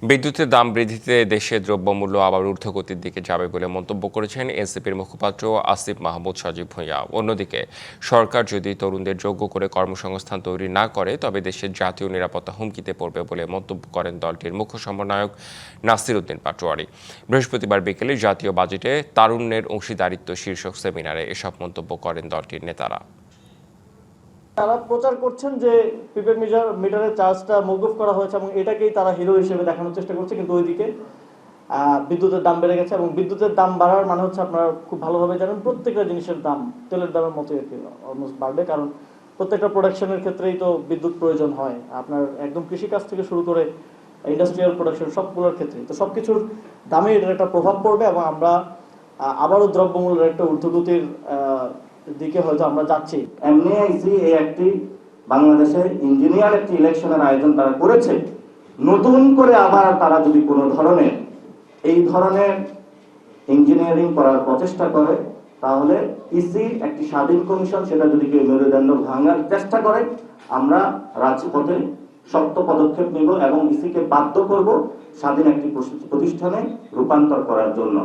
বিদ্যুতের দাম বৃদ্ধিতে দেশে দ্রব্যমূল্য আবার ঊর্ধ্বগতির দিকে যাবে বলে মন্তব্য করেছেন এনসিপির মুখপাত্র আসিফ মাহমুদ সজীব ভূঁইয়া। অন্যদিকে সরকার যদি তরুণদের যোগ্য করে কর্মসংস্থান তৈরি না করে তবে দেশের জাতীয় নিরাপত্তা হুমকিতে পড়বে বলে মন্তব্য করেন দলটির মুখ্য সমন্বয়ক নাসির উদ্দিন পাটোয়ারি। বৃহস্পতিবার বিকেলে জাতীয় বাজেটে তারুণ্যের অংশীদারিত্ব শীর্ষক সেমিনারে এসব মন্তব্য করেন দলটির নেতারা। তারা প্রচার করছেন যে প্রিপেড মিটারের চার্জটা মওকুফ করা হয়েছে এবং এটাকেই তারা হিরো হিসেবে দেখানোর চেষ্টা করছে, কিন্তু ওইদিকে বিদ্যুতের দাম বেড়ে গেছে এবং বিদ্যুতের দাম বাড়ার মানে হচ্ছে আপনারা খুব ভালোভাবে জানেন প্রত্যেকটা জিনিসের দাম তেলের দামের মতো অলমোস্ট বাড়বে, কারণ প্রত্যেকটা প্রোডাকশনের ক্ষেত্রেই তো বিদ্যুৎ প্রয়োজন হয়, আপনার একদম কৃষিকাজ থেকে শুরু করে ইন্ডাস্ট্রিয়াল প্রোডাকশন সবগুলোর ক্ষেত্রে। তো সবকিছুর দামে এটার একটা প্রভাব পড়বে এবং আমরা আবারও দ্রব্যমূল্যের একটা ঊর্ধ্বগতির দিকে হয়তো আমরা যাচ্ছি। এমনিআইসি এই একটি বাংলাদেশে ইঞ্জিনিয়ার একটি ইলেকশনের আয়োজন তারা করেছে, নতুন করে আবার তারা যদি কোনো ধরনের এই ধরনের ইঞ্জিনিয়ারিং করার প্রচেষ্টা করে তাহলে ইসি একটি স্বাধীন কমিশন সেটা যদি কেউ মেরুদণ্ড ভাঙার চেষ্টা করে আমরা রাজপথে শক্ত পদক্ষেপ নিব এবং ইসিকে বাধ্য করব স্বাধীন একটি প্রতিষ্ঠানে রূপান্তর করার জন্য।